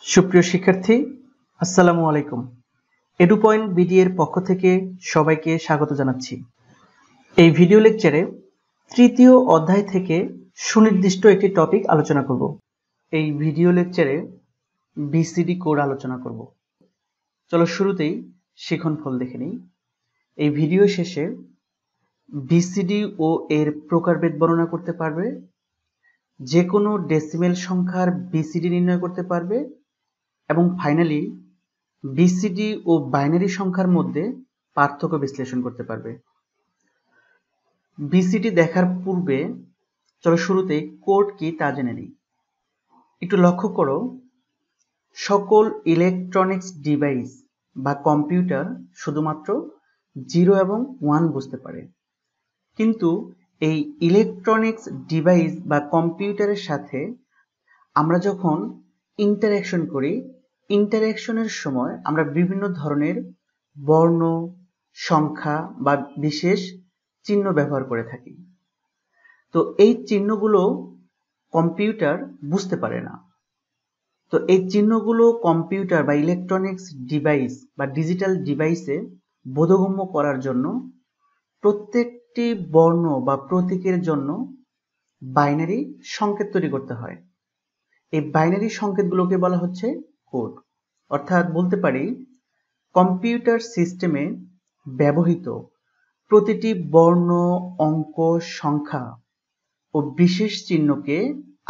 সুপ্রিয় শিক্ষার্থী, আসসালামু আলাইকুম। এডু পয়েন্ট বিডি এর পক্ষ থেকে সবাইকে স্বাগত জানাচ্ছি। এই ভিডিও লেকচারে তৃতীয় অধ্যায় থেকে সুনির্দিষ্ট একটি টপিক আলোচনা করব। এই ভিডিও লেকচারে বিসিডি কোড আলোচনা করব। চলো শুরুতেই শিক্ষণফল দেখে নিই। এই ভিডিও শেষে বিসিডি ও এর প্রকারভেদ বর্ণনা করতে পারবে, যে কোনো ডেসিমেল সংখ্যার বিসিডি নির্ণয় করতে পারবে এবং ফাইনালি বিসিডি ও বাইনারি সংখ্যার মধ্যে পার্থক্য বিশ্লেষণ করতে পারবে। বিসিডি দেখার পূর্বে চলো শুরুতেই কোড কি তা জেনে নিই। একটু লক্ষ্য করো, সকল ইলেকট্রনিক্স ডিভাইস বা কম্পিউটার শুধুমাত্র 0 এবং 1 বুঝতে পারে, কিন্তু এই ইলেকট্রনিক্স ডিভাইস বা কম্পিউটারের সাথে আমরা যখন ইন্টারঅ্যাকশন করি, ইন্টারঅ্যাকশনের সময় আমরা বিভিন্ন ধরনের বর্ণ, সংখ্যা বা বিশেষ চিহ্ন ব্যবহার করে থাকি। তো এই চিহ্নগুলো কম্পিউটার বুঝতে পারে না। তো এই চিহ্নগুলো কম্পিউটার বা ইলেকট্রনিক্স ডিভাইস বা ডিজিটাল ডিভাইসে বোধগম্য করার জন্য প্রত্যেকটি বর্ণ বা প্রতীকের জন্য বাইনারি সংকেত তৈরি করতে হয়। এই বাইনারি সংকেতগুলোকে বলা হচ্ছে কোড। অর্থাৎ বলতে পারি, কম্পিউটার সিস্টেমে ব্যবহৃত প্রতিটি বর্ণ, অঙ্ক, সংখ্যা ও বিশেষ চিহ্নকে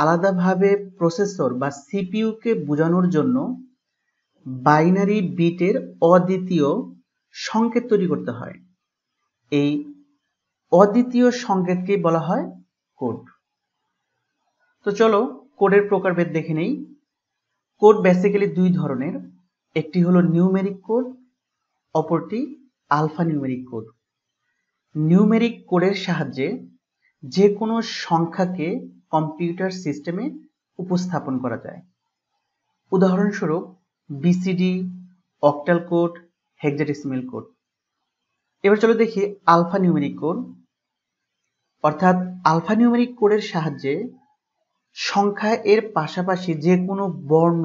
আলাদাভাবে প্রসেসর বা সিপিইউকে বোঝানোর জন্য বাইনারি বিটের অদ্বিতীয় সংকেত তৈরি করতে হয়। এই অদ্বিতীয় সংকেতকে বলা হয় কোড। তো চলো কোডের প্রকারভেদ দেখে নেই। কোড বেসিক্যালি দুই ধরনের, একটি হলো নিউমেরিক কোড, অপরটি আলফা নিউমেরিক কোড। নিউমেরিক কোডের সাহায্যে যে কোনো সংখ্যাকে কম্পিউটার সিস্টেমে উপস্থাপন করা যায়। উদাহরণস্বরূপ BCD, octal code, hexadecimal code. এবার চলো দেখি আলফা নিউমেরিক কোড। অর্থাৎ আলফা নিউমেরিক কোডের সাহায্যে সংখ্যা এর পাশাপাশি যে কোনো বর্ণ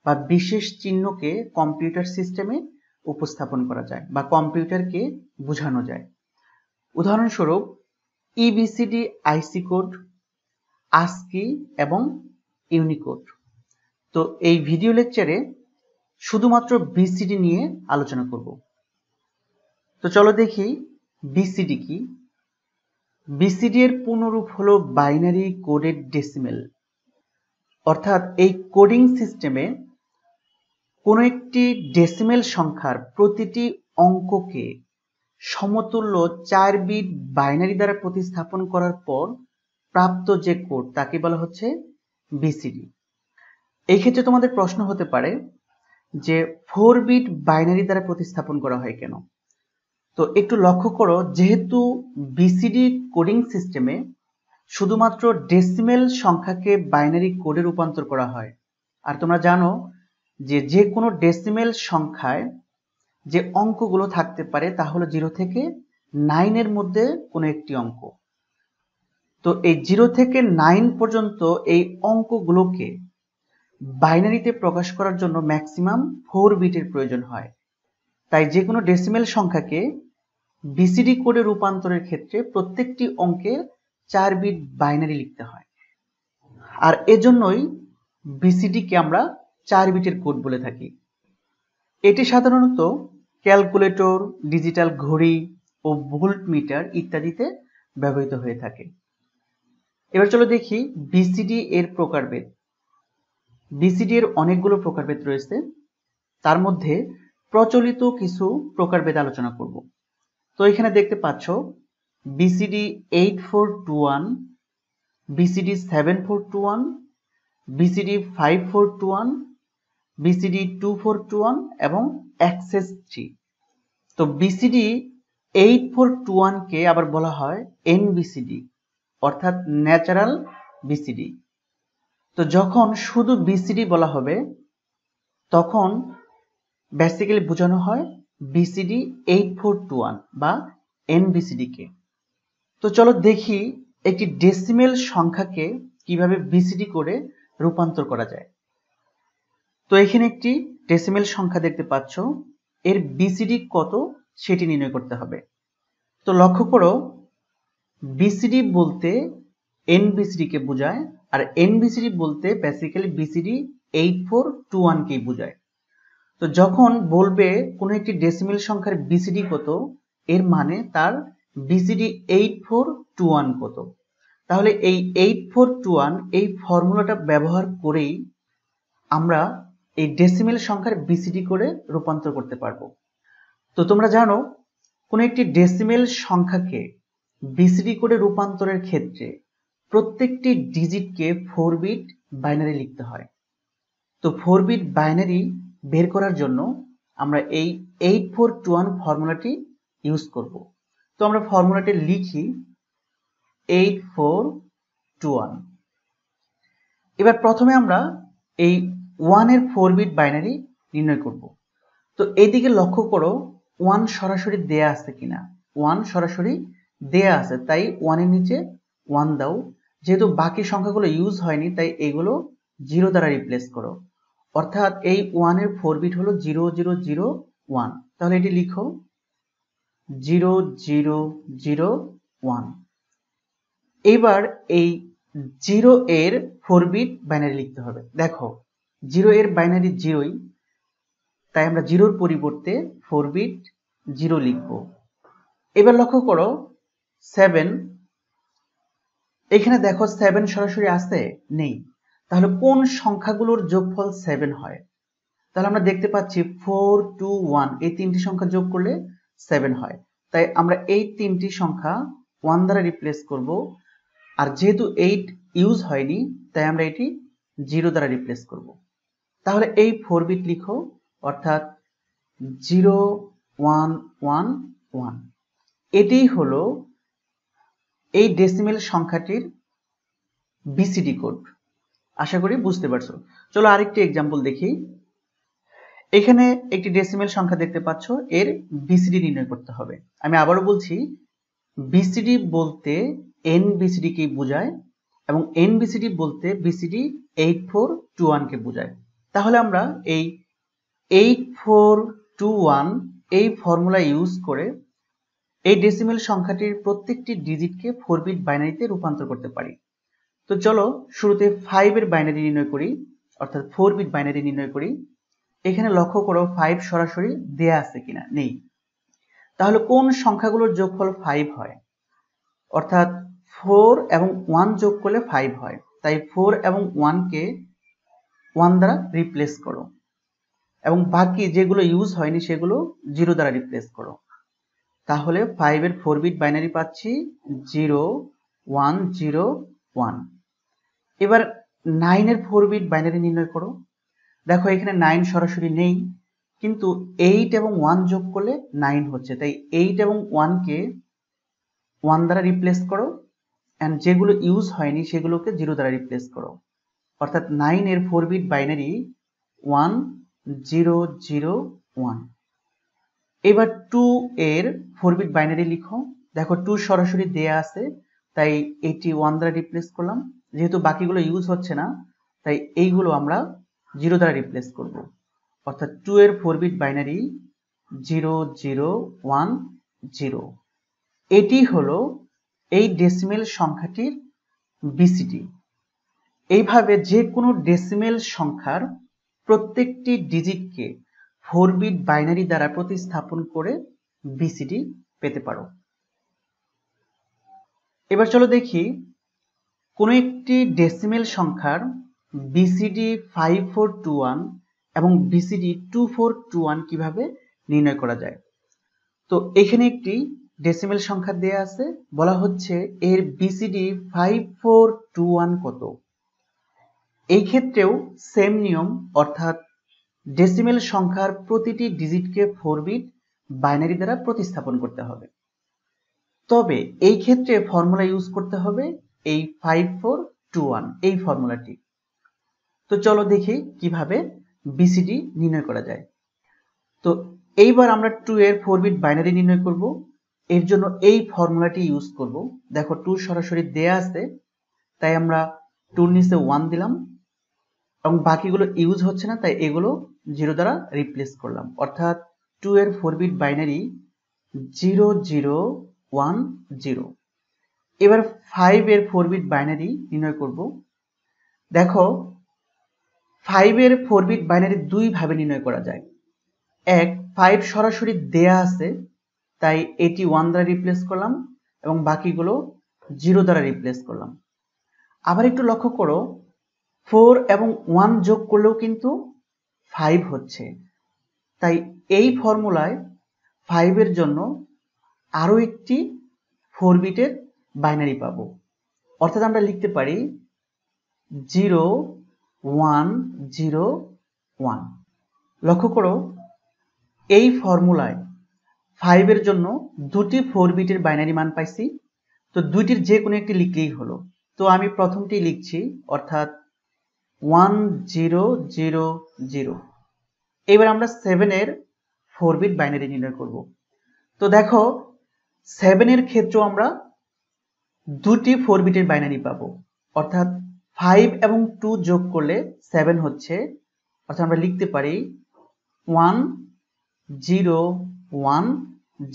বা বিশেষ চিহ্নকে কম্পিউটার সিস্টেমে উপস্থাপন করা যায় বা কম্পিউটারকে বোঝানো যায়। উদাহরণস্বরূপ ইবিসিডি আইসি কোড, আস্কি এবং ইউনিকোড। তো এই ভিডিও লেকচারে শুধুমাত্র বিসিডি নিয়ে আলোচনা করব। তো চলো দেখি বিসিডি কি। বিসিডি এর পূর্ণরূপ হলো বাইনারি কোডেড ডেসিমেল। অর্থাৎ এই কোডিং সিস্টেমে কোনো একটি ডেসিমেল সংখ্যার প্রতিটি অঙ্ককে সমতুল্য 4 বিট বাইনারি দ্বারা প্রতিস্থাপন করার পর প্রাপ্ত যে কোড তাকে বলা হচ্ছে বিসিডি। এই ক্ষেত্রে তোমাদের প্রশ্ন হতে পারে যে 4 বিট বাইনারি দ্বারা প্রতিস্থাপন করা হয় কেন? তো একটু লক্ষ্য করো, যেহেতু বিসিডি কোডিং সিস্টেমে শুধুমাত্র ডেসিমেল সংখ্যাকে বাইনারি কোডে রূপান্তর করা হয়, আর তোমরা জানো যে কোনো ডেসিমেল সংখ্যায় যে অঙ্কগুলো থাকতে পারে তা হলো 0 থেকে 9 এর মধ্যে কোনো একটি অঙ্ক। তো এই 0 থেকে 9 পর্যন্ত এই অঙ্কগুলোকে বাইনারিতে প্রকাশ করার জন্য ম্যাক্সিমাম 4 বিটের প্রয়োজন হয়। তাই যে কোনো ডেসিমেল সংখ্যাকে বিসিডি কোডে রূপান্তরের ক্ষেত্রে প্রত্যেকটি অঙ্কের 4 বিট বাইনারি লিখতে হয়। আর এজন্যই বিসিডিকে আমরা 4 বিটের কোড বলে থাকি। এটি সাধারণত ক্যালকুলেটর, ডিজিটাল ঘড়ি ও ভোল্ট মিটার ইত্যাদিতে ব্যবহৃত হয়ে থাকে। এবার চলো দেখি বিসিডি এর প্রকারভেদ। বিসিডি এর অনেকগুলো প্রকারভেদ রয়েছে, তার মধ্যে প্রচলিত কিছু প্রকারভেদ আলোচনা করব। তো এখানে দেখতে পাচ্ছ বিসিডি 8421, বিসিডি 7421, বিসিডি 5421, বিসিডি 2421 এবং এক্সএস 3। তো বিসিডি 8421 কে আবার বলা হয় এনবিসিডি, অর্থাৎ ন্যাচারাল বিসিডি। তো যখন শুধু বিসিডি বলা হবে তখন বেসিক্যালি বোঝানো হয় বিসিডি 8421 বা এনবিসিডি কে। তো চলো দেখি একটি ডেসিমেল সংখ্যাকে কিভাবে বিসিডি করে রূপান্তর করা যায়। তো এখানে একটি ডেসিমেল সংখ্যা দেখতে পাচ্ছ, এর বিসিডি কত সেটি নির্ণয় করতে হবে। তো লক্ষ্য করো, বিসিডি বলতে এনবিসিডি কে বোঝায়, আর এনবিসিডি বলতে বেসিক্যালি বিসিডি 8421 কে বোঝায়। তো যখন বলবে কোনো একটি ডেসিমেল সংখ্যার বিসিডি কত, এর মানে তার বিসিডি 8421 কত। তাহলে এই 8421 এই ফর্মুলাটা ব্যবহার করেই আমরা এই ডেসিমেল সংখ্যার বিসিডি করে রূপান্তর করতে পারবো। তো তোমরা জানো, কোনো একটি ডেসিমেল সংখ্যাকে বিসিডি করে রূপান্তরের ক্ষেত্রে প্রত্যেকটি ডিজিটকে 4 বিট বাইনারি লিখতে হয়। তো 4 বিট বাইনারি বের করার জন্য আমরা এই 8421 ফর্মুলাটি ইউজ করব। তো আমরা ফর্মুলাটি লিখি 8421। এবার প্রথমে আমরা এই 1 এর 4 বিট বাইনারি নির্ণয় করব। তো এইদিকে লক্ষ্য করো, 1 সরাসরি দেয়া আছে কিনা। 1 সরাসরি দেয়া আছে, তাই 1 এর নিচে 1 দাও। যেহেতু বাকি সংখ্যাগুলো ইউজ হয়নি, তাই এগুলো 0 দ্বারা রিপ্লেস করো। অর্থাৎ এই 1 এর 4 বিট হলো 0001। তাহলে এটি লিখো 0001। এবার এই 0 এর 4 বিট বাইনারি লিখতে হবে। দেখো 0 এর বাইনারি 0ই, তাই আমরা 0 এর পরিবর্তে 4 বিট 0 লিখব। এবার লক্ষ্য করো 7, এখানে দেখো 7 সরাসরি আছে, নেই। তাহলে কোন সংখ্যাগুলোর যোগফল 7 হয়? তাহলে আমরা দেখতে পাচ্ছি 4, 2, 1 এই তিনটি সংখ্যা যোগ করলে 7 হয়। তাই আমরা এই তিনটি সংখ্যা 1 দ্বারা রিপ্লেস করব। আর যেহেতু 8 ইউজ হয়নি, তাই আমরা এটি 0 দ্বারা রিপ্লেস করব। তাহলে এই 4 বিট লিখো, অর্থাৎ 0111। এটিই হলো এই ডেসিমেল সংখ্যাটির বিসিডি কোড। আশা করি বুঝতে পারছো। চলো আরেকটি এক্সাম্পল দেখি। এখানে একটি ডেসিমেল সংখ্যা দেখতে পাচ্ছ, এর বিসিডি নির্ণয় করতে হবে। আমি আবারও বলছি, বিসিডি বলতে এনবিসিডি কে বোঝায় এবং এনবিসিডি বলতে বিসিডি 8421 কে বোঝায়। তাহলে আমরা এই 8421 এই ফর্মুলা ইউজ করে এই ডেসিমেল সংখ্যাটির প্রত্যেকটি ডিজিটকে 4 বিট বাইনারিতে রূপান্তর করতে পারি। তো চলো শুরুতে 5 এর বাইনারি নির্ণয় করি, অর্থাৎ 4 বিট বাইনারি নির্ণয় করি। এখানে লক্ষ্য করো 5 সরাসরি দেয়া আছে কিনা, নেই। তাহলে কোন সংখ্যাগুলোর যোগফল 5 হয়? অর্থাৎ 4 এবং 1 যোগ করলে 5 হয়। তাই 4 এবং 1 কে 1 দ্বারা রিপ্লেস করো এবং বাকি যেগুলো ইউজ হয়নি সেগুলো 0 দ্বারা রিপ্লেস করো। তাহলে 5 এর 4 বিট বাইনারি পাচ্ছি 0101। এবার 9 এর 4 বিট বাইনারি নির্ণয় করো। দেখো এখানে 9 সরাসরি নেই, কিন্তু 8 এবং 1 যোগ করলে 9 হচ্ছে। তাই 8 এবং 1 কে 1 দ্বারা রিপ্লেস করো, এন্ড যেগুলো ইউজ হয়নি সেগুলোকে 0 দ্বারা রিপ্লেস করো। অর্থাৎ 9 এর 4 বিট বাইনারি 1001। এবার 2 এর 4 বিট বাইনারি লিখো। দেখো 2 সরাসরি দেয়া আছে, তাই এটি 1 দ্বারা রিপ্লেস করলাম। যেহেতু বাকিগুলো ইউজ হচ্ছে না, তাই এইগুলো আমরা 0 দ্বারা রিপ্লেস করব। অর্থাৎ 2 এর 4 বিট বাইনারি 0010। এটি হলো এই ডেসিমেল সংখ্যাটির বিসিডি। এইভাবে যে কোনো ডেসিমেল সংখ্যার প্রত্যেকটি ডিজিটকে 4 বিট বাইনারি দ্বারা প্রতিস্থাপন করে বিসিডি পেতে পারো। এবার চলো দেখি কোনো একটি ডেসিমেল সংখ্যার বিসিডি 5421 এবং বিসিডি 2421 কিভাবে নির্ণয় করা যায়। তো এখানে একটি ডেসিমেল সংখ্যা দেয়া আছে, বলা হচ্ছে এর বিসিডি 5421 কত। এই ক্ষেত্রেও সেম নিয়ম, অর্থাৎ ডেসিমেল সংখ্যার প্রতিটি ডিজিটকে 4 বিট বাইনারি দ্বারা প্রতিস্থাপন করতে হবে। তবে এই ক্ষেত্রে ফর্মুলা ইউজ করতে হবে এই 5421 এই ফর্মুলাটি। তো চলো দেখি কিভাবে বিসিডি নির্ণয় করা যায়। তো এইবার আমরা 2 এর 4 বিট বাইনারি নির্ণয় করব। এর জন্য এই ফর্মুলাটি ইউজ করব। দেখো 2 সরাসরি দেয়া আছে, তাই আমরা 2 এর নিচে 1 দিলাম, এবং বাকিগুলো ইউজ হচ্ছে না, তাই এগুলো 0 দ্বারা রিপ্লেস করলাম। অর্থাৎ 2 এর 4 বিট বাইনারি 0 0 1 0। এবার 5 এর 4 বিট বাইনারি নির্ণয় করব। দেখো 5 এর 4 বিট বাইনারি দুই ভাবে নির্ণয় করা যায়। এক, 5 সরাসরি দেয়া আছে, তাই এটি 1 দ্বারা রিপ্লেস করলাম এবং বাকিগুলো 0 দ্বারা রিপ্লেস করলাম। আবার একটু লক্ষ্য করো, 4 এবং 1 যোগ করলেও কিন্তু 5 হচ্ছে, তাই এই ফর্মুলায় 5 এর জন্য আরো একটি 4 বিটের বাইনারি পাবো। অর্থাৎ আমরা লিখতে পারি 0 1 0 1। লক্ষ্য করো, এই ফর্মুলায় 5 এর জন্য দুটি 4 বিটের বাইনারি মান পাইছি, তো দুইটির যে কোনো একটি লিখলেই হলো। তো আমি প্রথমটি লিখছি, অর্থাৎ 1 0 0 0। এবার আমরা 7 এর 4 বিট বাইনারি নির্ণয় করব। তো দেখো 7 এর ক্ষেত্রেও আমরা দুটি 4 বিটের বাইনারি পাবো, অর্থাৎ 5 এবং 2 যোগ করলে 7 হচ্ছে। অর্থাৎ আমরা লিখতে পারি 1 0 1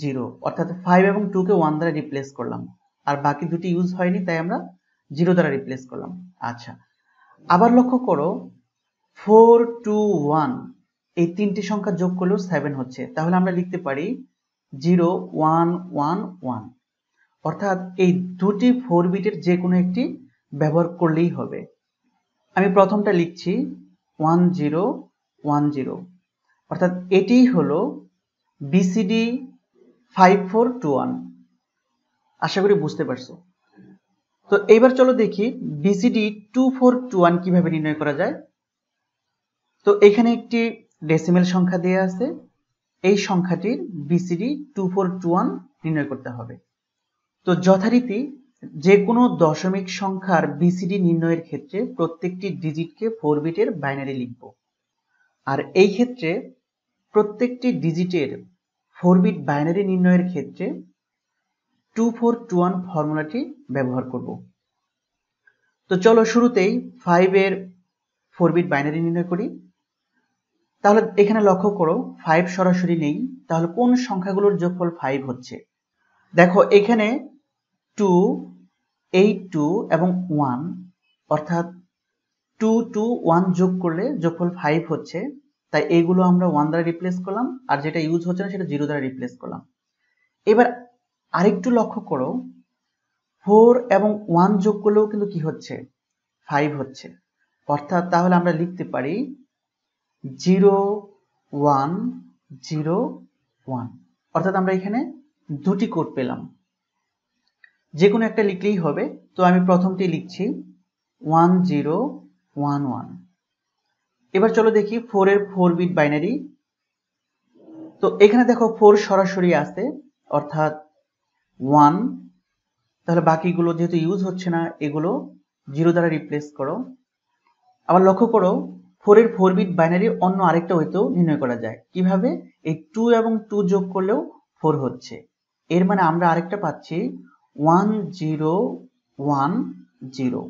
0। অর্থাৎ 5 এবং 2 কে 1 দ্বারা রিপ্লেস করলাম, আর বাকি দুটি ইউজ হয়নি, তাই আমরা 0 দ্বারা রিপ্লেস করলাম। আচ্ছা, আবার লক্ষ্য করো 4 2 1 এই তিনটি সংখ্যা যোগ করলেও 7 হচ্ছে, তাহলে আমরা লিখতে পারি 0 1 1 1। অর্থাৎ এই দুটি 4 বিটের যে কোনো একটি ব্যবহার করলেই হবে। আমি প্রথমটা লিখছি 1 0 1 0। অর্থাৎ এটিই হলো বিসিডি 5421। আশা করি বুঝতে পারছো। তো এইবার চলো দেখি বিসিডি 2421 কিভাবে নির্ণয় করা যায়। তো এখানে একটি ডেসিমেল সংখ্যা দেয়া আছে, এই সংখ্যাটির বিসিডি 2421 নির্ণয় করতে হবে। তো যথারীতি যে কোনো দশমিক সংখ্যার বিসিডি নির্ণয়ের ক্ষেত্রে প্রত্যেকটি ডিজিটকে 4 বিটের বাইনারি লিখব। আর এই ক্ষেত্রে প্রত্যেকটি ডিজিটের 4 বিট বাইনারি নির্ণয়ের ক্ষেত্রে 2421 ফর্মুলাটি ব্যবহার করব। তো চলো শুরুতেই 5 এর 4 বিট বাইনারি নির্ণয় করি। তাহলে এখানে লক্ষ্য করো 5 সরাসরি নেই, তাহলে কোন সংখ্যাগুলোর যোগফল 5 হচ্ছে। দেখো এখানে 2 8 2 এবং 1, অর্থাৎ 2 2 1 যোগ করলে যোগফল 5 হচ্ছে, তাই এইগুলো আমরা 1 দ্বারা রিপ্লেস করলাম, আর যেটা ইউজ হচ্ছে না সেটা 0 দ্বারা রিপ্লেস করলাম। এবার আরেকটু লক্ষ্য করো 4 এবং 1 যোগ করলেও কিন্তু কি হচ্ছে, 5 হচ্ছে। অর্থাৎ তাহলে আমরা লিখতে পারি 0 1 0 1। অর্থাৎ আমরা এখানে দুটি কোড পেলাম, যে কোনো একটা লিখলেই হবে। তো আমি প্রথমটি লিখছি 1 0 1 1। এবার চলো দেখি 4 এর 4 বিট বাইনারি। তো এখানে দেখো 4 সরাসরি আছে, অর্থাৎ 1, তাহলে বাকিগুলো যেহেতু ইউজ হচ্ছে না এগুলো 0 দ্বারা রিপ্লেস করো। আবার লক্ষ্য করো 4 এর 4 বিট বাইনারি অন্য আরেকটা ওয়েতেও নির্ণয় করা যায়। কিভাবে? এই 2 এবং 2 যোগ করলেও 4 হচ্ছে, এর মানে আমরা আরেকটা পাচ্ছি 1 0 1 0।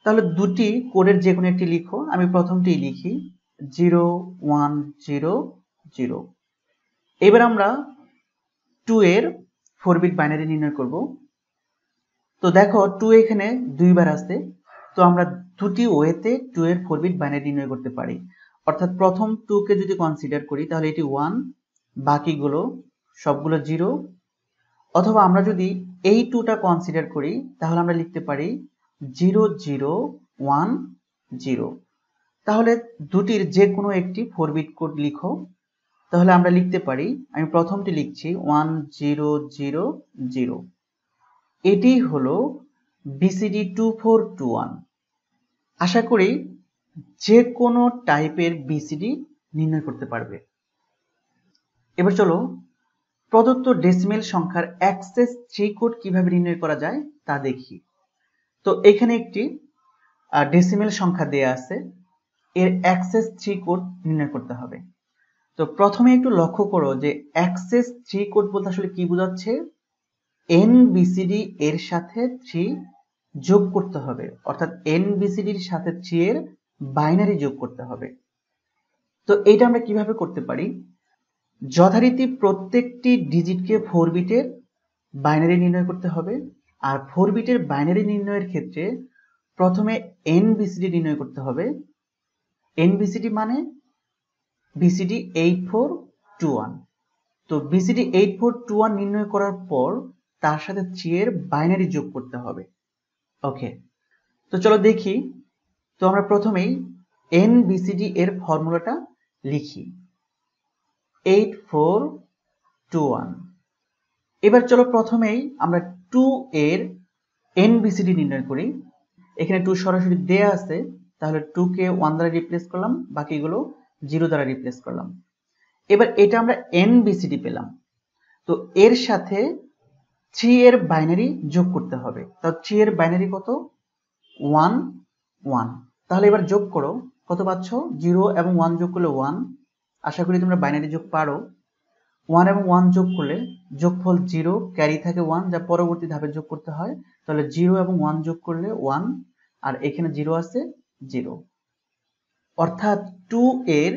তাহলে দুটি কোডের যে কোনো একটি লিখো, আমি প্রথমটি লিখি 0 1 0 0। এবার আমরা 2 এর 4 বিট বাইনারি নির্ণয় করব। তো দেখো 2 এখানে দুইবার আছে, তো আমরা দুটি ওয়েতে 2 এর 4 বিট বাইনারি নির্ণয় করতে পারি। অর্থাৎ প্রথম 2 কে যদি কনসিডার করি তাহলে এটি 1, বাকিগুলো সবগুলো 0। অথবা আমরা যদি এই 2টা কনসিডার করি তাহলে আমরা লিখতে পারি 0 0 1 0। তাহলে দুটির যে কোনো একটি 4 বিট কোড লিখো। তাহলে আমরা লিখতে পারি, আমি প্রথমটি লিখছি 1 0 0 0। এটি হলো বিসিডি 2421। আশা করি যে কোনো টাইপের বিসিডি নির্ণয় করতে পারবে। এবার চলো প্রদত্ত ডেসিমেল সংখ্যার অ্যাক্সেস 3 কোড কিভাবে নির্ণয় করা যায় তা দেখি। তো এখানে একটি ডেসিমেল সংখ্যা দেয়া আছে, এর অ্যাক্সেস 3 কোড নির্ণয় করতে হবে। তো প্রথমে একটু লক্ষ্য করো যে অ্যাক্সেস 3 কোড বলতে আসলে কি বোঝাচ্ছে, n বিসিডি এর সাথে 3 যোগ করতে হবে। অর্থাৎ n বিসিডির সাথে 3 এর বাইনারি যোগ করতে হবে। তো এইটা আমরা কিভাবে করতে পারি? যথারীতি প্রত্যেকটি ডিজিটকে 4 বিটের বাইনারি নির্ণয় করতে হবে। আর 4 বিটের বাইনারি নির্ণয়ের ক্ষেত্রে প্রথমে NBCD নির্ণয় করতে হবে। NBCD মানে BCD 8421। তো BCD 8421 নির্ণয় করার পর তার সাথে 3 এর বাইনারি যোগ করতে হবে। ওকে, তো চলো দেখি। তো আমরা প্রথমেই NBCD এর ফর্মুলাটা লিখি, 8421। এবার চলো প্রথমেই আমরা 2 এর NBCD নির্ণয় করি। এখানে 2 সরাসরি দেয়া আছে, তাহলে 2 কে 1 দ্বারা রিপ্লেস করলাম, বাকিগুলো 0 দ্বারা রিপ্লেস করলাম। এবার এটা আমরা NBCD পেলাম। তো এর সাথে 3 এর বাইনারি যোগ করতে হবে। তো 3 এর বাইনারি কত? 1 1। তাহলে এবার যোগ করো, কত পাচ্ছ? 0 এবং 1 যোগ করলে 1। আশা করি তোমরা বাইনারি যোগ পারো। 1 এবং 1 যোগ করলে যোগফল 0, ক্যারি থাকে 1, যা পরবর্তী ধাপে যোগ করতে হয়। তাহলে 0 এবং 1 যোগ করলে 1, আর এখানে 0 আছে, 0। অর্থাৎ 2 এর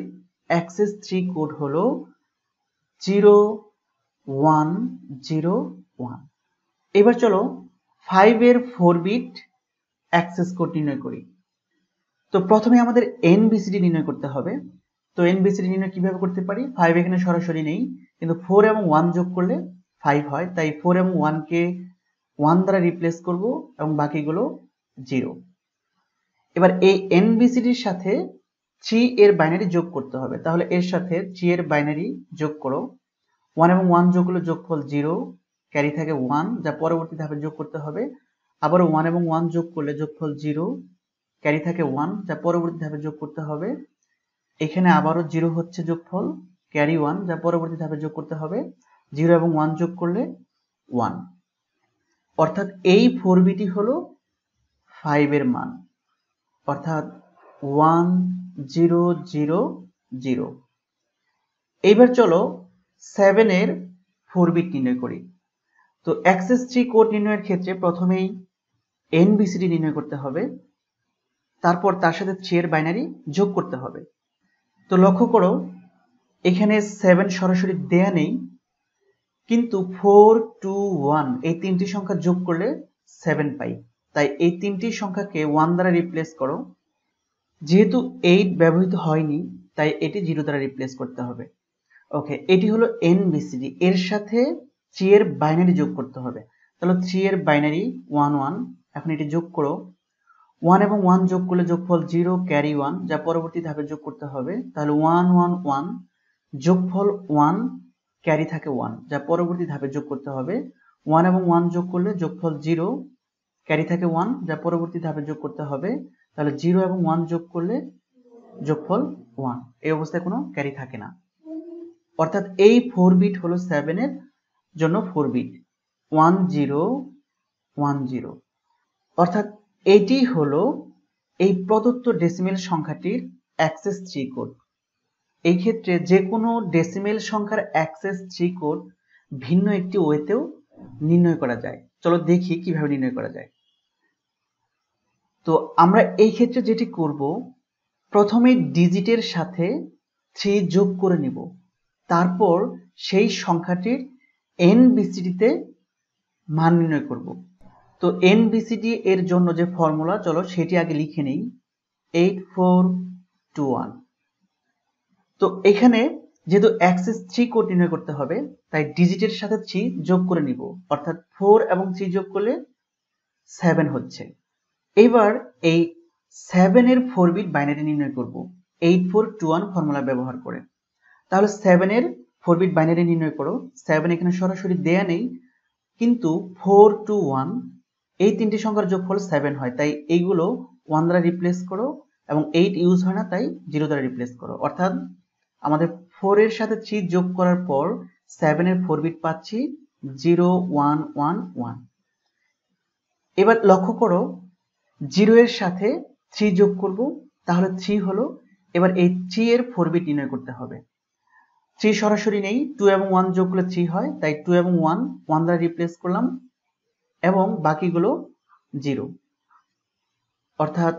অ্যাক্সেস 3 কোড হলো 0101। এবার চলো 5 এর 4 বিট অ্যাক্সেস কোড নির্ণয় করি। তো প্রথমে আমাদের NBCD নির্ণয় করতে হবে। তো NBCD নির্ণয় কিভাবে করতে পারি? 5 এখানে সরাসরি নেই, কিন্তু 4 এবং 1 যোগ করলে 5 হয়, তাই 4 এবং 1 কে 1 দ্বারা রিপ্লেস করব এবং বাকিগুলো 0। এবার এই NBCD এর সাথে 3 এর বাইনারি যোগ করতে হবে। তাহলে এর সাথে 3 এর বাইনারি যোগ করো। 1 এবং 1 যোগ করলে যোগফল 0, ক্যারি থাকে 1, যা পরবর্তী ধাপে যোগ করতে হবে। আবারও 1 এবং 1 যোগ করলে যোগফল 0, ক্যারি থাকে 1, যা পরবর্তী ধাপে যোগ করতে হবে। এখানে আবারও 0 হচ্ছে যোগফল, ক্যারি 1, যা পরবর্তী ধাপে যোগ করতে হবে। 0 এবং 1 যোগ করলে 1। অর্থাৎ এই 4 বিটই হলো 5 এর মান, অর্থাৎ 1000। এইবার চলো 7 এর 4 বিট নির্ণয় করি। তো অ্যাক্সেস 3 কোড নির্ণয়ের ক্ষেত্রে প্রথমেই NBCD নির্ণয় করতে হবে, তারপর তার সাথে 3 এর বাইনারি যোগ করতে হবে। তো লক্ষ্য করো এখানে 7 সরাসরি দেয়া নেই, কিন্তু 4 2 1 এই তিনটি সংখ্যা যোগ করলে 7 পাই। তাই এই তিনটি সংখ্যাকে 1 দ্বারা রিপ্লেস করো। যেহেতু 8 ব্যবহৃত হয়নি, তাই এটি 0 দ্বারা রিপ্লেস করতে হবে। ওকে, এটি হলো NBCD। এর সাথে 3 এর বাইনারি যোগ করতে হবে। তাহলে 3 এর বাইনারি 1 1। এখন এটি যোগ করো। 1 এবং 1 যোগ করলে যোগফল 0, ক্যারি 1, যা পরবর্তী ধাপে যোগ করতে হবে। তাহলে 1 1 1, যোগফল 1, ক্যারি থাকে 1, যা পরবর্তী ধাপে যোগ করতে হবে। 1 এবং 1 যোগ করলে যোগফল 0, ক্যারি থাকে 1, যা পরবর্তী ধাপে যোগ করতে হবে। তাহলে 0 এবং 1 যোগ করলে যোগফল 1। এই অবস্থায় কোনো ক্যারি থাকে না। অর্থাৎ এই 4 বিট হলো 7 এর জন্য 4 বিট 1010। অর্থাৎ এটি হলো এই প্রদত্ত ডেসিমেল সংখ্যাটির অ্যাক্সেস 3 কোড। এই ক্ষেত্রে যে কোনো ডেসিমেল সংখ্যার অ্যাক্সেস 3 কোড ভিন্ন একটি ওয়েতেও নির্ণয় করা যায়। চলো দেখি কিভাবে নির্ণয় করা যায়। তো আমরা এই ক্ষেত্রে যেটি করব, প্রথমে ডিজিটের সাথে 3 যোগ করে নিব, তারপর সেই সংখ্যাটির NBCD তে মান নির্ণয় করব। তো NBCD এর জন্য যে ফর্মুলা, চলো সেটি আগে লিখে নেই, 8421। তো এখানে যেহেতু অ্যাক্সেস 3 কোড নির্ণয় করতে হবে, তাই ডিজিটের সাথে 3 যোগ করে নিব, অর্থাৎ 4 এবং 3 যোগ করলে 7 হচ্ছে। এবার এই 7 এর 4 বিট বাইনারি নির্ণয় করব 8421 ফর্মুলা ব্যবহার করে। তাহলে 7 এর 4 বিট বাইনারি নির্ণয় করো। 7 এখানে সরাসরি দেয়া নেই, কিন্তু 4 2 1 এই তিনটি সংখ্যার যোগফল 7 হয়, তাই এইগুলো 1 দ্বারা রিপ্লেস করো, এবং 8 ইউজ হয় না, তাই 0 দ্বারা রিপ্লেস করো। অর্থাৎ আমাদের 4 এর সাথে 3 যোগ করার পর 7 এর 4 বিট পাচ্ছি 0111। এবার লক্ষ্য করো 0 এর সাথে 3 যোগ করব, তাহলে 3 হলো। এবার এই 3 এর 4 বিট নির্ণয় করতে হবে। 3 সরাসরি নেই, 2 এবং 1 যোগ করলে 3 হয়, তাই 2 এবং 1 1 দ্বারা রিপ্লেস করলাম, এবং বাকিগুলো 0। অর্থাৎ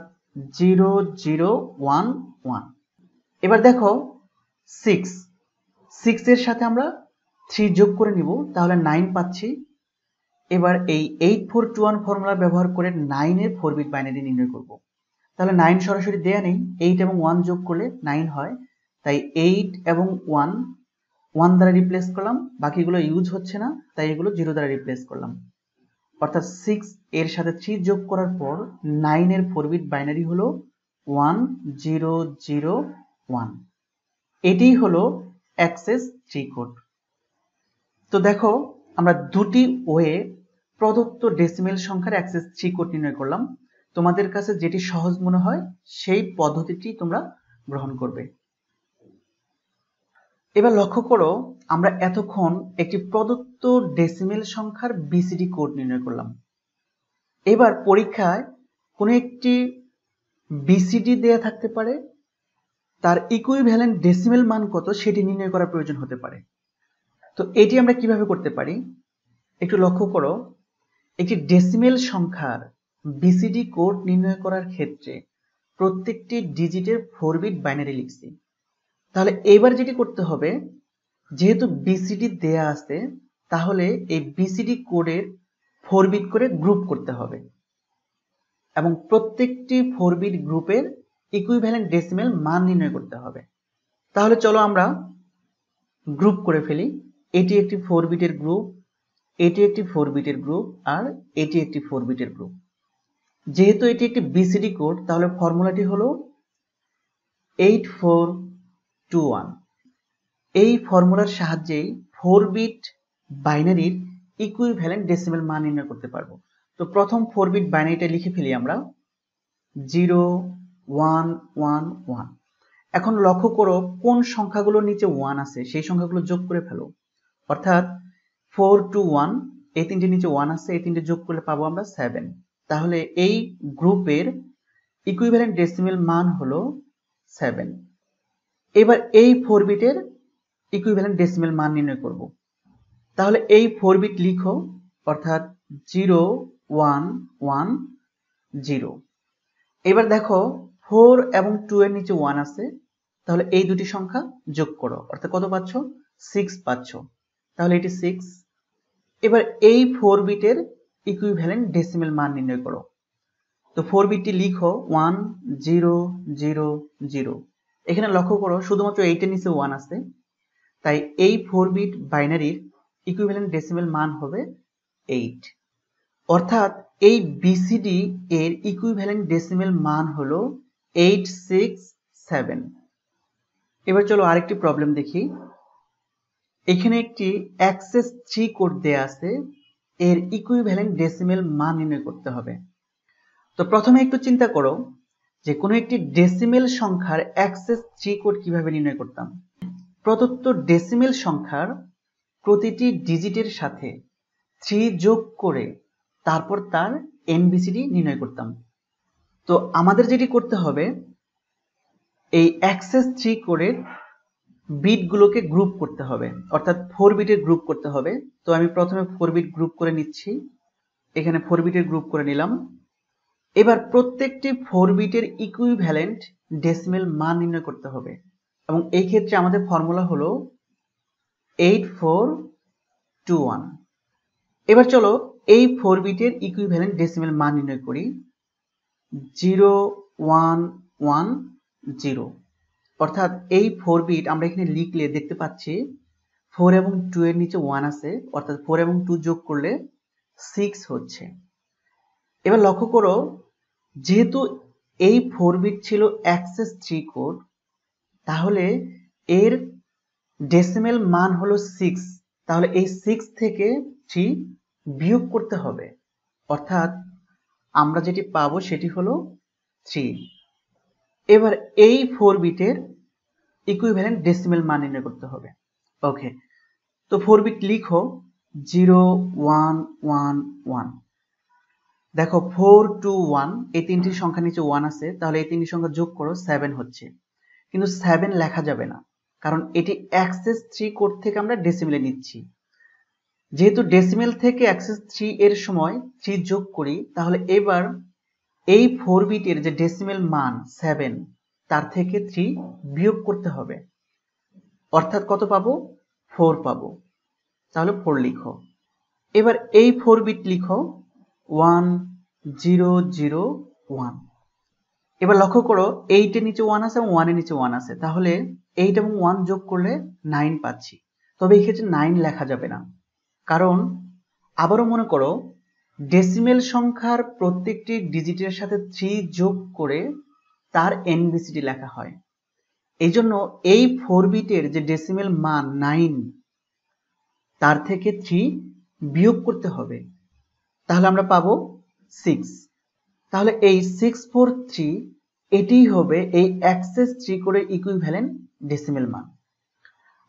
0011। এবার দেখো 6 এর সাথে আমরা 3 যোগ করে নিব, তাহলে 9 পাচ্ছি। এবার এই 8421 ফর্মুলা ব্যবহার করে 9 এর 4 বিট বাইনারি নির্ণয় করব। তাহলে 9 সরাসরি দেয়া নেই, 8 এবং 1 যোগ করলে 9 হয়, তাই 8 এবং 1 দ্বারা রিপ্লেস করলাম, বাকিগুলো ইউজ হচ্ছে না তাই এগুলো 0 দ্বারা রিপ্লেস করলাম। অর্থাৎ 6 এর সাথে 3 যোগ করার পর 9 এর 4 বিট বাইনারি হলো 1001। এটাই হলো অ্যাক্সেস 3 কোড। তো দেখো আমরা দুটি ওয়ে প্রদত্ত ডেসিমেল সংখ্যার অ্যাক্সেস 3 কোড নির্ণয় করলাম। তোমাদের কাছে যেটি সহজ মনে হয় সেই পদ্ধতিটি তোমরা গ্রহণ করবে। এবার লক্ষ্য করো, আমরা এতক্ষণ একটি প্রদত্ত ডেসিমেল সংখ্যার বিসিডি কোড নির্ণয় করলাম। এবার পরীক্ষায় কোনো একটি বিসিডি দেয়া থাকতে পারে, তার ইকুইভ্যালেন্ট ডেসিমেল মান কত সেটি নির্ণয় করার প্রয়োজন হতে পারে। তো এটি আমরা কিভাবে করতে পারি একটু লক্ষ্য করো। একটি ডেসিমেল সংখ্যার বিসিডি কোড নির্ণয় করার ক্ষেত্রে প্রত্যেকটি ডিজিটের 4 বিট বাইনারি লিখছি। তাহলে এবার যেটি করতে হবে, যেহেতু বিসিডি দেয়া আছে তাহলে এই বিসিডি কোডের 4 বিট করে গ্রুপ করতে হবে এবং প্রত্যেকটি 4 বিট গ্রুপের ইকুইভ্যালেন্ট ডেসিমেল মান নির্ণয় করতে হবে। তাহলে চলো আমরা গ্রুপ করে ফেলি। এটি একটি 4 বিটের গ্রুপ, এটি একটি 4 বিটের গ্রুপ, আর এটি একটি 4 বিটের গ্রুপ। যেহেতু এটি একটি বিসিডি কোড তাহলে ফর্মুলাটি হলো 8421। এই ফর্মুলার সাহায্যেই 4 বিট বাইনারির ইকুইভ্যালেন্ট ডেসিমেল মান নির্ণয় করতে পারবো। তো প্রথম 4 বিট বাইনারিটা লিখে ফেলি আমরা 0111। এখন লক্ষ্য করো কোন সংখ্যাগুলোর নিচে 1 আছে সেই সংখ্যাগুলো যোগ করে ফেলো। অর্থাৎ 4 to 1, এই তিনটে নিচে 1 আছে, এই তিনটে যোগ করলে পাবো আমরা 7। তাহলে এই গ্রুপের ইকুইভ্যালেন্ট ডেসিমেল মান হলো 7। এবার এই 4 বিটের ইকুইভ্যালেন্ট ডেসিমেল মান নির্ণয় করব। তাহলে এই 4 বিট লিখো, অর্থাৎ 0110। এবার দেখো 4 এবং 2 এর নিচে 1 আছে, তাহলে এই দুটি সংখ্যা যোগ করো, অর্থাৎ কত পাচ্ছ? 6 পাচ্ছ। তাহলে এটি 6। এবার এই 4 বিটের ইকুইভ্যালেন্ট ডেসিমেল মান নির্ণয় করো। তো 4 বিটটি লিখো 1000। এখানে লক্ষ্য করো শুধুমাত্র 8 এর নিচে 1 আছে, তাই এই 4 বিট বাইনারির ইকুইভ্যালেন্ট ডেসিমেল মান হবে 8। অর্থাৎ এই বিসিডি এর ইকুইভ্যালেন্ট ডেসিমেল মান হলো 867। এবার চলো আরেকটি প্রবলেম দেখি। এখানে একটি অ্যাক্সেস 3 কোড দেয়া আছে, এর ইকুইভ্যালেন্ট ডেসিমেল মান নির্ণয় করতে হবে। তো প্রথমে একটু চিন্তা করো যে কোনো একটি ডেসিমেল সংখ্যার অ্যাক্সেস 3 কোড কিভাবে নির্ণয় করতাম। প্রদত্ত ডেসিমেল সংখ্যার প্রতিটি ডিজিটের সাথে 3 যোগ করে তারপর তার এনবিসিডি নির্ণয় করতাম। তো আমাদের যেটি করতে হবে, এই অ্যাক্সেস 3 কোডের বিটগুলোকে গ্রুপ করতে হবে, অর্থাৎ 4 বিটের গ্রুপ করতে হবে। তো আমি প্রথমে 4 বিট গ্রুপ করে নিচ্ছি, এখানে 4 বিটের গ্রুপ করে নিলাম। এবার প্রত্যেকটি 4 বিটের ইকুইভ্যালেন্ট ডেসিমেল মান নির্ণয় করতে হবে এবং এই ক্ষেত্রে আমাদের ফর্মুলা হলো 8421। এবার চলো এই 4 বিটের ইকুইভ্যালেন্ট ডেসিমেল মান নির্ণয় করি 0110। অর্থাৎ এই 4 বিট আমরা এখানে লিখলে দেখতে পাচ্ছি 4 এবং 2 এর নিচে 1 আছে, অর্থাৎ 4 এবং 2 যোগ করলে 6 হচ্ছে। এবার লক্ষ্য করো যেহেতু এই 4 বিট ছিল অ্যাক্সেস 3 কোড, তাহলে এর ডেসিমেল মান হলো 6। তাহলে এই 6 থেকে 3 বিয়োগ করতে হবে, অর্থাৎ আমরা যেটি পাবো সেটি হলো 3। এবার এই 4 বিটের ইকুইভ্যালেন্ট ডেসিমেল মান নির্ণয় করতে হবে। ওকে, তো 4 বিট লিখো 0111। দেখো 4 to 1, এই তিনটি সংখ্যা নিচে 1 আছে, তাহলে এই তিনটি সংখ্যা যোগ করো 7 হচ্ছে। কিন্তু 7 লেখা যাবে না, কারণ এটি অ্যাক্সেস 3 কোড থেকে আমরা ডেসিমেলে নিচ্ছি। যেহেতু ডেসিমেল থেকে অ্যাক্সেস 3 এর সময় 3 যোগ করি, তাহলে এবার এই 4 বিটের যে ডেসিমেল মান 7 তার থেকে 3 বিয়োগ করতে হবে, অর্থাৎ কত পাবো? 4 পাবো। তাহলে 4 লিখো। এবার এই 4 বিট লিখো 1001। এবার লক্ষ্য করো 8 এর নিচে 1 আছে এবং 1 এর নিচে 1 আছে, তাহলে 8 এবং 1 যোগ করলে 9 পাচ্ছি। তবে এই ক্ষেত্রে 9 লেখা যাবে না, কারণ আবারও মনে করো ডেসিমেল সংখ্যার প্রত্যেকটি ডিজিটের সাথে 3 যোগ করে তার এনবিসিডি লেখা হয়। এই জন্য এই 4 বিটের যে ডেসিমেল মান 9 তার থেকে 3 বিয়োগ করতে হবে, তাহলে আমরা পাবো 6। তাহলে এই 643 এটিই হবে এই অ্যাক্সেস 3 করে ইকুইভ্যালেন্ট ডেসিমেল মান।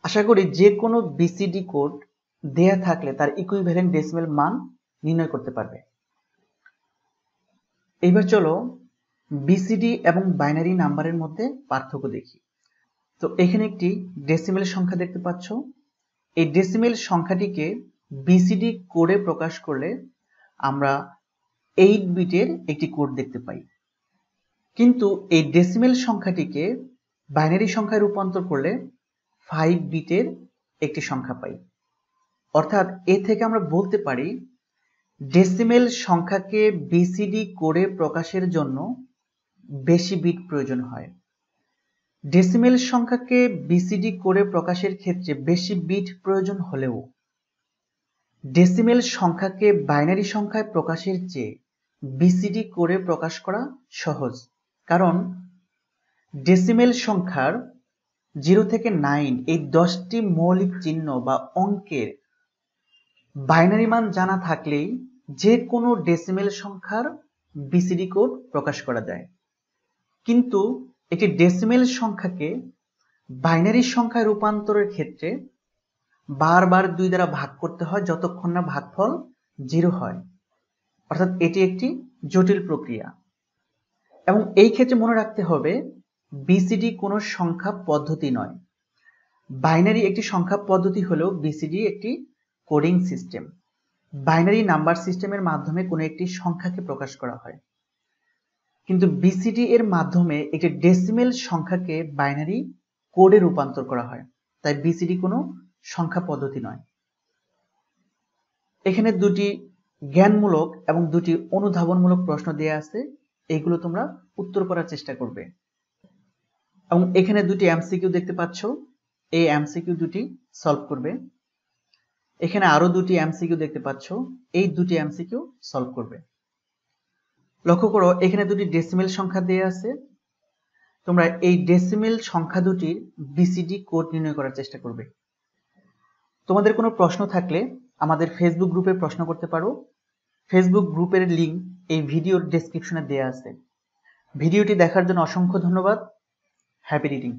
আশা করি যে কোনো বিসিডি কোড দেয়া থাকলে তার ইকুইভ্যালেন্ট ডেসিমেল মান নির্ণয় করতে পারবে। এবার চলো বিসিডি এবং বাইনারি নাম্বারের মধ্যে পার্থক্য দেখি। তো এখানে একটি ডেসিমেল সংখ্যা দেখতে পাচ্ছ। এই ডেসিমেল সংখ্যাটিকে বিসিডি কোডে প্রকাশ করলে আমরা 8 বিটের একটি কোড দেখতে পাই, কিন্তু এই ডেসিমেল সংখ্যাটিকে বাইনারি সংখ্যায় রূপান্তর করলে 5 বিটের একটি সংখ্যা পাই। অর্থাৎ এ থেকে আমরা বলতে পারি ডেসিমেল সংখ্যাকে বিসিডি কোডে প্রকাশের জন্য বেশি বিট প্রয়োজন হয়। ডেসিমেল সংখ্যাকে বিসিডি কোডে প্রকাশের ক্ষেত্রে বেশি বিট প্রয়োজন হলেও ডেসিমেল সংখ্যাকে বাইনারি সংখ্যায় প্রকাশের চেয়ে বিসিডি কোডে প্রকাশ করা সহজ, কারণ ডেসিমেল সংখ্যার 0 থেকে 9 এই 10টি মৌলিক চিহ্ন বা অঙ্কের বাইনারি মান জানা থাকলেই যে কোনো ডেসিমেল সংখ্যার বিসিডি কোড প্রকাশ করা যায়। কিন্তু একটি ডেসিমেল সংখ্যাকে বাইনারি সংখ্যায় রূপান্তরের ক্ষেত্রে বারবার 2 দ্বারা ভাগ করতে হয় যতক্ষণ না ভাগফল 0 হয়, অর্থাৎ এটি একটি জটিল প্রক্রিয়া। এবং এই ক্ষেত্রে মনে রাখতে হবে বিসিডি কোনো সংখ্যা পদ্ধতি নয়। বাইনারি একটি সংখ্যা পদ্ধতি হলেও বিসিডি একটি কোডিং সিস্টেম। বাইনারি নাম্বার সিস্টেমের মাধ্যমে কোনো একটি সংখ্যাকে প্রকাশ করা হয়, কিন্তু বিসিডি এর মাধ্যমে একটি ডেসিমেল সংখ্যাকে বাইনারি কোডে রূপান্তর করা হয়, তাই বিসিডি কোনো সংখ্যা পদ্ধতি নয়। এখানে দুটি জ্ঞানমূলক এবং দুটি অনুধাবনমূলক প্রশ্ন দেয়া আছে, এগুলো তোমরা উত্তর করার চেষ্টা করবে। এবং এখানে দুটি এমসিকিউ দেখতে পাচ্ছ, এই এমসিকিউ দুটি সলভ করবে। এখানে আরো দুটি এমসিকিউ দেখতে পাচ্ছ, এই দুটি এমসিকিউ সলভ করবে। লক্ষ্য করো এখানে দুটি ডেসিমেল সংখ্যা দেয়া আছে, তোমরা এই ডেসিমেল সংখ্যা দুটির বিসিডি কোড নির্ণয় করার চেষ্টা করবে। তোমাদের কোনো প্রশ্ন থাকলে আমাদের ফেসবুক গ্রুপে প্রশ্ন করতে পারো। ফেসবুক গ্রুপের লিংক এই ভিডিওর ডেসক্রিপশনে দেয়া আছে। ভিডিওটি দেখার জন্য অসংখ্য ধন্যবাদ। Happy reading.